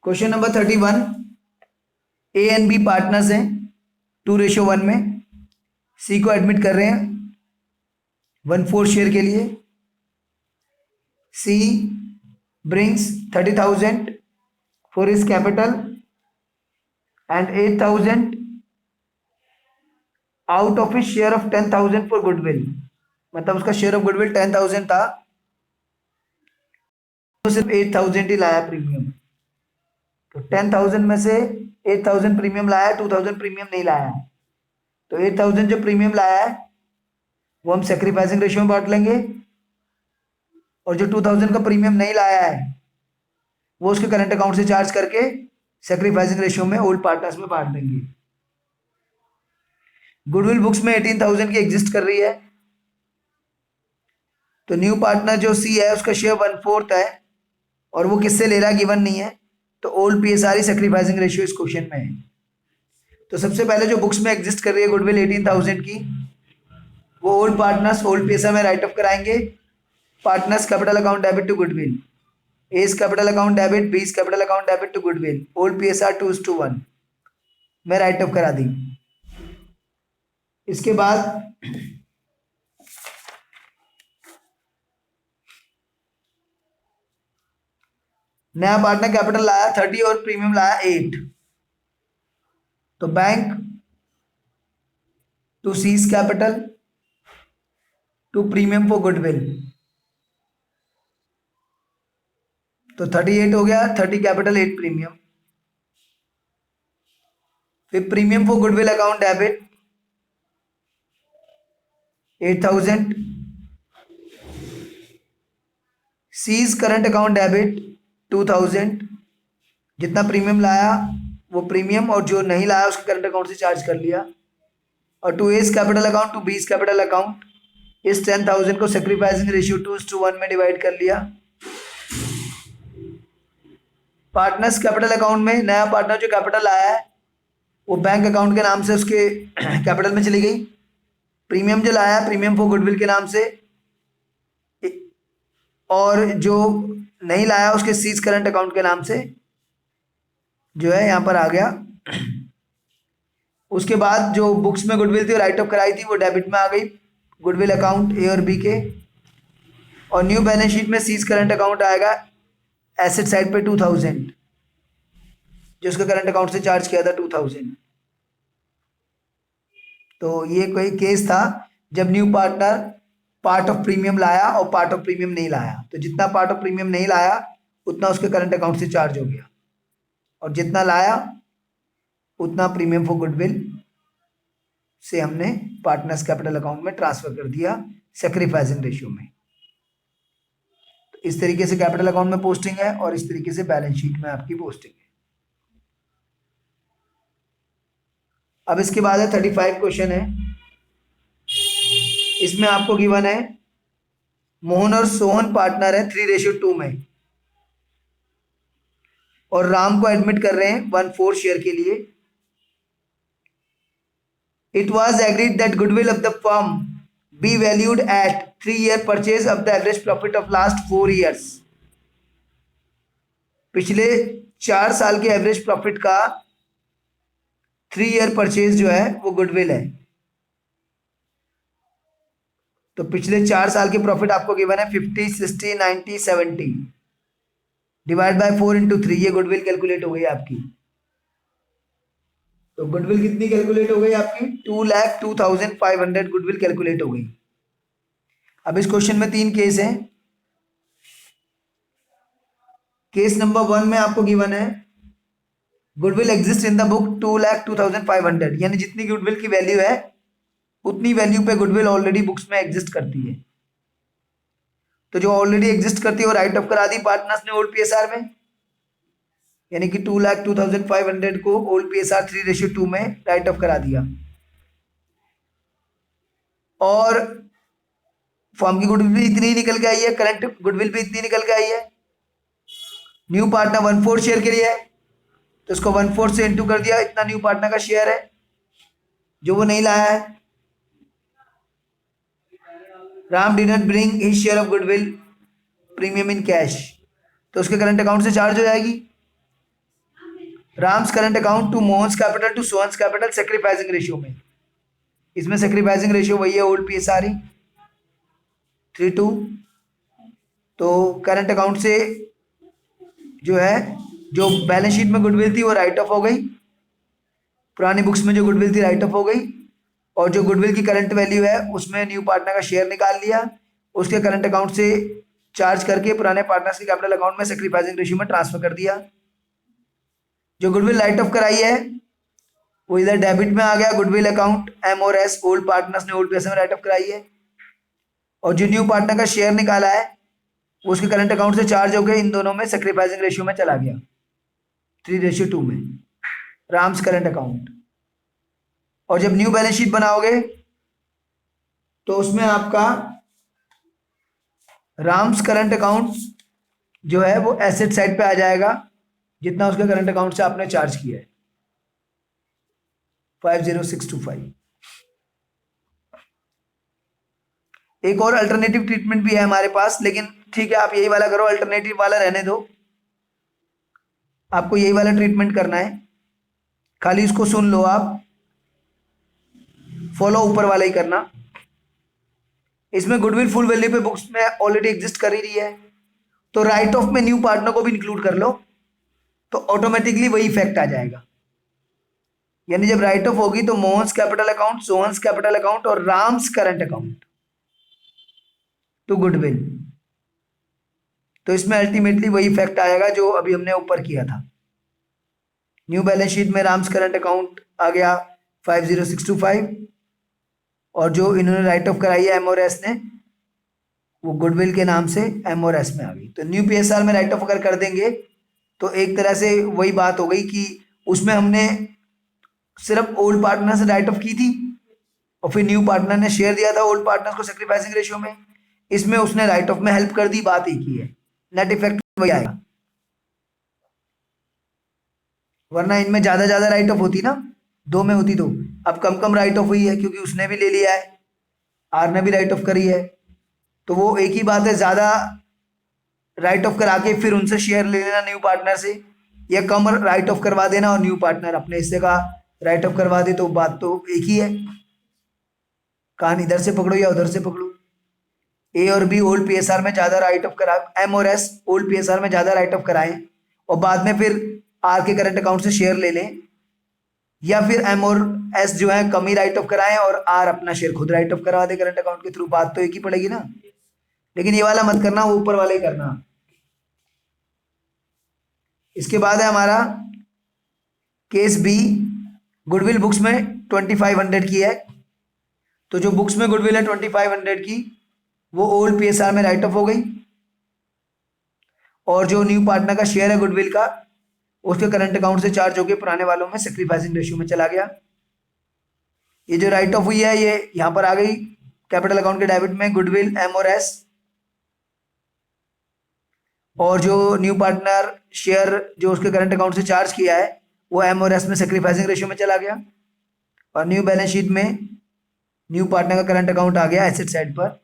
Question number 31, A and B partners हैं 2:1 में। सी को एडमिट कर रहे हैं 1/4 शेयर के लिए। C brings 30,000 for his capital and 8,000 out of his share of 10,000 for goodwill. मतलब उसका शेयर ऑफ गुडविल 10,000 था, तो सिर्फ 8,000 ही लाया प्रीमियम। तो 10,000 में से 8,000 प्रीमियम लाया, 2,000 प्रीमियम नहीं लाया है। तो 8,000 जो प्रीमियम लाया है वो हम सेक्रीफाइसिंग रेशियो में बांट लेंगे, और जो 2,000 का प्रीमियम नहीं लाया है वो उसके करंट अकाउंट से चार्ज करके सेक्रीफाइसिंग रेशियो में ओल्ड पार्टनर्स में बांट देंगे। गुडविल बुक्स में 18,000 की एग्जिस्ट कर रही है, तो न्यू पार्टनर जो सी है उसका शेयर 1/4 है, और वो किससे ले रहा है गिवन नहीं है, तो ओल्ड पीएसआर ही सेक्रीफाइसिंग रेशियो इस क्वेश्चन में है। तो सबसे पहले जो बुक्स में एग्जिस्ट कर रही है गुडविल 18,000 की, वो ओल्ड पार्टनर्स ओल्ड पीएसआर में राइट ऑफ कराएंगे। Partners capital account debit to goodwill, A's capital account debit, B's capital account debit to goodwill, old PSR 2:1 में राइट ऑफ करा दी। इसके बाद नया पार्टनर कैपिटल लाया 30 और प्रीमियम लाया 8, तो bank to C's capital to premium for goodwill, तो 38 हो गया, 30 कैपिटल 8 प्रीमियम। फिर premium for goodwill account debit 8,000, C's current account debit 2,000, जितना प्रीमियम लाया वो प्रीमियम और जो नहीं लाया उसके करंट अकाउंट से चार्ज कर लिया। और to A's capital account to B's capital account, इस 10,000 को सेक्रीफाइसिंग रेशियो 2:1 में डिवाइड कर लिया। पार्टनर्स कैपिटल अकाउंट में नया पार्टनर जो कैपिटल आया है वो बैंक अकाउंट के नाम से उसके कैपिटल में चली गई। प्रीमियम जो लाया है प्रीमियम फॉर गुडविल के नाम से, और जो नहीं लाया उसके सीज करंट अकाउंट के नाम से जो है यहाँ पर आ गया। उसके बाद जो बुक्स में गुडविल थी राइट ऑफ कराई थी वो डेबिट में आ गई, गुडविल अकाउंट ए और बी के। और न्यू बैलेंस शीट में सीज करंट अकाउंट आएगा एसेट साइड पे 2,000, जो उसके करंट अकाउंट से चार्ज किया था 2,000। तो ये कोई केस था जब new partner part of premium लाया और पार्ट ऑफ प्रीमियम नहीं लाया, तो जितना पार्ट ऑफ प्रीमियम नहीं लाया उतना उसके करंट अकाउंट से चार्ज हो गया, और जितना लाया उतना प्रीमियम फॉर गुडविल से हमने पार्टनर्स कैपिटल अकाउंट में ट्रांसफर कर दिया सेक्रीफाइसिंग रेशियो में। तो इस तरीके से कैपिटल अकाउंट में पोस्टिंग है और इस तरीके से बैलेंस शीट में आपकी पोस्टिंग है। अब इसके बाद है 35 क्वेश्चन है। इसमें आपको गिवन है मोहन और सोहन पार्टनर है 3:2 में, और राम को एडमिट कर रहे हैं 1/4 शेयर के लिए। It was agreed that goodwill of the firm be valued at 3-year purchase of the average profit of last 4 years। पिछले 4 साल के एवरेज प्रॉफिट का 3-year परचेज जो है वो गुडविल है। तो पिछले 4 साल के प्रॉफिट आपको गिवन है 50, 60, 90, 70 डिवाइड बाय 4 into 3, ये गुडविल कैलकुलेट हो गई आपकी। तो गुडविल कितनी कैलकुलेट हो गई आपकी 2,02,500 गुडविल कैलकुलेट हो गई। अब इस क्वेश्चन में 3 केस हैं। केस नंबर 1 में आपको गिवन है goodwill exist in the book 2,02,500, यानी जितनी गुडविल की वैल्यू है उतनी वैल्यू पे गुडविल ऑलरेडी बुक्स में एग्जिस्ट करती है। तो जो ऑलरेडी एग्जिस्ट करती है वो राइट ऑफ करा दी पार्टनर्स ने ओल्ड पीएसआर में, यानी कि 2,02,500 को ओल्ड पीएसआर 3:2 में राइट ऑफ करा दिया। और फॉर्म की गुडविल भी इतनी ही निकल के आई है, करंट गुडविल भी इतनी निकल के आई है। न्यू पार्टनर 1/4 शेयर के लिए है, तो उसको 1/4 से इंटू कर दिया, इतना न्यू पार्टनर का शेयर है जो वो नहीं लाया है। Ram did not bring his share of goodwill premium in cash, तो उसके करंट अकाउंट से चार्ज हो जाएगी। Ram's current account to Mohan's capital to Sohan's capital sacrificing ratio में, इसमें सेक्रीफाइसिंग रेशियो वही है ओल्ड PSR ही 3:2। तो करंट अकाउंट से जो है जो बैलेंस शीट में गुडविल थी वो राइट ऑफ हो गई, पुरानी बुक्स में जो गुडविल थी राइट ऑफ हो गई, और जो गुडविल की करंट वैल्यू है उसमें न्यू पार्टनर का शेयर निकाल लिया, उसके करंट अकाउंट से चार्ज करके पुराने पार्टनर्स के कैपिटल अकाउंट में सेक्रीफाइसिंग रेशियो में ट्रांसफर कर दिया। जो गुडविल राइट ऑफ कराई है वो इधर डेबिट में आ गया, गुडविल अकाउंट M और S ओल्ड पार्टनर्स ने ओल्ड PSR में राइट ऑफ कराई है, और जो न्यू पार्टनर का शेयर निकाला है वो उसके करंट अकाउंट से चार्ज हो गया, इन दोनों में सेक्रीफाइसिंग रेशियो में चला गया 3:2 में राम्स करंट अकाउंट। और जब न्यू बैलेंस शीट बनाओगे तो उसमें आपका राम्स करंट अकाउंट जो है वो एसेट साइड पे आ जाएगा, जितना उसके करंट अकाउंट से आपने चार्ज किया है 50625। एक और अल्टरनेटिव ट्रीटमेंट भी है हमारे पास, लेकिन ठीक है आप यही वाला करो, अल्टरनेटिव वाला रहने दो, आपको यही वाला ट्रीटमेंट करना है, खाली इसको सुन लो आप, फॉलो ऊपर वाला ही करना। इसमें गुडविल फुल वैल्यू पे बुक्स में ऑलरेडी एग्जिस्ट कर ही रही है, तो राइट ऑफ में न्यू पार्टनर को भी इंक्लूड कर लो तो ऑटोमेटिकली वही इफेक्ट आ जाएगा। यानी जब राइट ऑफ होगी तो Mohan's capital account, Sohan's capital account और Ram's current account to goodwill, तो इसमें अल्टीमेटली वही इफेक्ट आएगा जो अभी हमने ऊपर किया था। न्यू बैलेंस शीट में राम्स करंट अकाउंट आ गया 50625, और जो इन्होंने राइट ऑफ कराई है M और S ने वो गुडविल के नाम से M और S में आ गई। तो न्यू PSR में राइट ऑफ अगर कर देंगे तो एक तरह से वही बात हो गई कि उसमें हमने सिर्फ ओल्ड पार्टनर से राइट ऑफ की थी और फिर न्यू पार्टनर ने शेयर दिया था ओल्ड पार्टनर को सेक्रीफाइसिंग रेशियो में, इसमें उसने राइट ऑफ में हेल्प कर दी, बात एक ही है, नेट इफेक्ट वही आएगा। वरना इनमें ज्यादा राइट ऑफ होती ना, 2 में होती तो अब कम राइट ऑफ हुई है क्योंकि उसने भी ले लिया है, R ने भी राइट ऑफ करी है, तो वो एक ही बात है, ज्यादा राइट ऑफ करा के फिर उनसे शेयर ले लेना न्यू पार्टनर से, या कम राइट ऑफ करवा देना और न्यू पार्टनर अपने हिस्से का राइट ऑफ करवा दे, तो बात तो एक ही है, कान इधर से पकड़ो या उधर से पकड़ो। A और B ओल्ड PSR में ज्यादा राइट ऑफ करा, M और S ओल्ड PSR में ज्यादा राइट ऑफ कराएं और बाद में फिर R के करंट अकाउंट से शेयर ले लें, या फिर M और S जो है कम ही राइट ऑफ कराएं और R अपना शेयर खुद राइट ऑफ करवा दे करंट अकाउंट के थ्रू, बात तो एक ही पड़ेगी ना। लेकिन ये वाला मत करना, वो ऊपर वाला ही करना। इसके बाद है हमारा केस B, गुडविल बुक्स में 2500 की है, तो जो बुक्स में गुडविल है 2500 की वो ओल्ड PSR में राइट ऑफ हो गई, और जो न्यू पार्टनर का शेयर है गुडविल का उसके करंट अकाउंट से चार्ज होकर पुराने वालों में सेक्रीफाइसिंग रेशियो में चला गया। ये जो राइट ऑफ हुई है ये यहां पर आ गई कैपिटल अकाउंट के डेबिट में, गुडविल M और S, और जो न्यू पार्टनर शेयर जो उसके करंट अकाउंट से चार्ज किया है वो M और S में सेक्रीफाइसिंग रेशियो में चला गया, और न्यू बैलेंस शीट में न्यू पार्टनर का करंट अकाउंट आ गया एसेट साइड पर,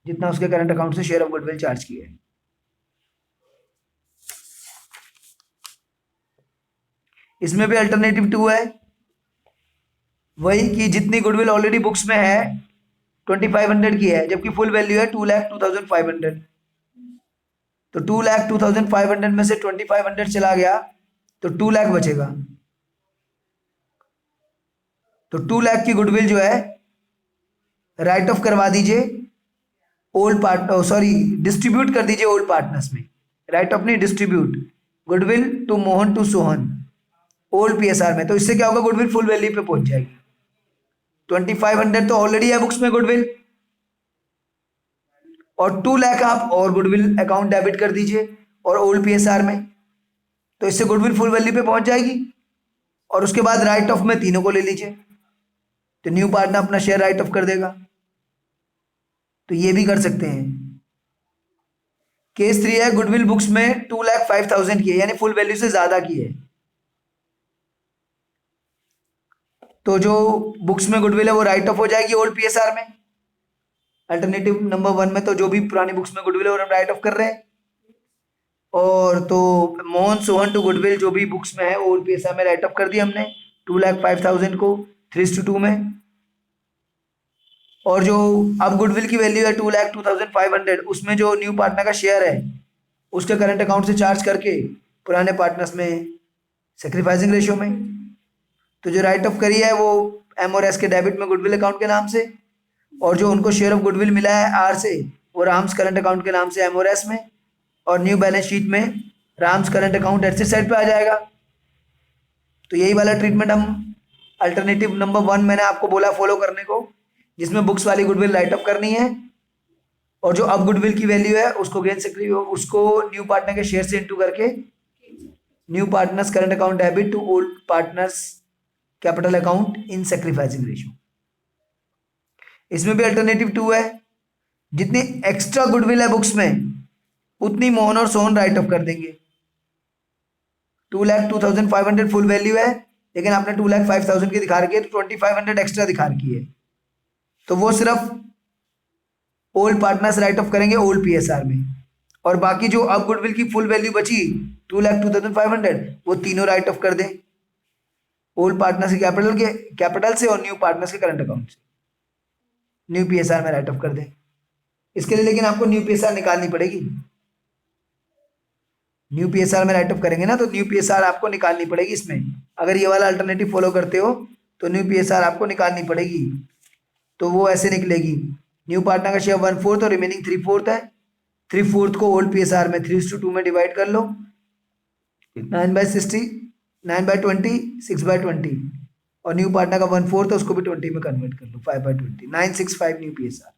जितना उसके करंट अकाउंट से शेयर ऑफ गुडविल चार्ज किया है। इसमें भी अल्टरनेटिव 2 है, वही कि जितनी गुडविल ऑलरेडी बुक्स में है 2500 की है, जबकि फुल वैल्यू है 2,02,500, तो 2,02,500 में से 2500 चला गया तो 2 लाख बचेगा, तो 2 लाख की गुडविल जो है राइट ऑफ करवा दीजिए ओल्ड पार्टनर, सॉरी डिस्ट्रीब्यूट कर दीजिए ओल्ड पार्टनर्स में, राइट ऑफ नहीं distribute, goodwill to Mohan to Sohan old PSR में, तो इससे क्या होगा गुडविल फुल वैल्यू पे पहुंच जाएगी। 2500 तो ऑलरेडी है बुक्स में गुडविल, और 2 लाख आप और गुडविल अकाउंट डेबिट कर दीजिए और ओल्ड PSR में, तो इससे गुडविल फुल वैल्यू पे पहुंच जाएगी, और उसके बाद राइट ऑफ में तीनों को ले लीजिए तो न्यू पार्टनर अपना शेयर राइट ऑफ कर देगा, तो ये भी कर सकते हैं। केस 3 है, गुडविल बुक्स में 2,05,000 की है, यानी फुल वैल्यू से ज्यादा की है, तो जो बुक्स में गुडविल है वो राइट ऑफ हो जाएगी ओल्ड PSR में। अल्टरनेटिव नंबर 1 में तो जो भी पुरानी बुक्स में गुडविल है वो हम राइट ऑफ कर रहे हैं, और तो मोहन सोहन टू गुडविल जो भी बुक्स में है ओल्ड पीएसआर में राइट अप कर दिया हमने 2,05,000 को 3:2 में। और जो अब गुडविल की वैल्यू है 2,02,500 उसमें जो न्यू पार्टनर का शेयर है उसके करंट अकाउंट से चार्ज करके पुराने पार्टनर्स में सेक्रीफाइसिंग रेशियो में। तो जो राइट ऑफ करी है वो एम और एस के डेबिट में गुडविल अकाउंट के नाम से, और जो उनको शेयर ऑफ गुडविल मिला है आर से वो राम्स करंट अकाउंट के नाम से एम और एस में, और न्यू बैलेंस शीट में Ram's current account asset side पे आ जाएगा। तो यही वाला ट्रीटमेंट हम अल्टरनेटिव नंबर 1 मैंने आपको बोला फॉलो करने को, जिसमें बुक्स वाली गुडविल राइट अप करनी है और जो अब गुडविल की वैल्यू है उसको गेन सकती उसको न्यू पार्टनर के शेयर से इंटू करके new partners current account debit to old partners capital account in sacrificing ratio. इसमें भी अल्टरनेटिव 2 है, जितनी एक्स्ट्रा गुडविल है बुक्स में उतनी मोहन और सोहन राइट ऑफ कर देंगे। 2,02,500 फुल वैल्यू है लेकिन आपने 2,05,000 की दिखा रखी है तो 2,500 एक्स्ट्रा दिखा रखी है, तो वो सिर्फ ओल्ड पार्टनर्स राइट ऑफ करेंगे ओल्ड पीएसआर में, और बाकी जो अब गुडविल की फुल वैल्यू बची 2,02,500 वो तीनों राइट ऑफ कर दें ओल्ड पार्टनर्स के कैपिटल से और न्यू पार्टनर्स के करंट अकाउंट से, न्यू पीएसआर में राइट ऑफ कर दें। इसके लिए लेकिन आपको न्यू पीएसआर निकालनी पड़ेगी। न्यू पीएसआर में राइट ऑफ करेंगे ना तो न्यू पीएसआर आपको निकालनी पड़ेगी। इसमें अगर ये वाला अल्टरनेटिव फॉलो करते हो तो न्यू पीएसआर आपको निकालनी पड़ेगी, तो वो ऐसे निकलेगी। न्यू पार्टनर का शेयर 1/4 और रिमेनिंग 3/4 है। 3/4 को ओल्ड पीएसआर में 3:2 में डिवाइड कर लो, 9/60, 9/20, 6/20, और न्यू पार्टनर का 1/4 है उसको भी 20 में कन्वर्ट कर लो, 5/20, 965 न्यू पीएसआर।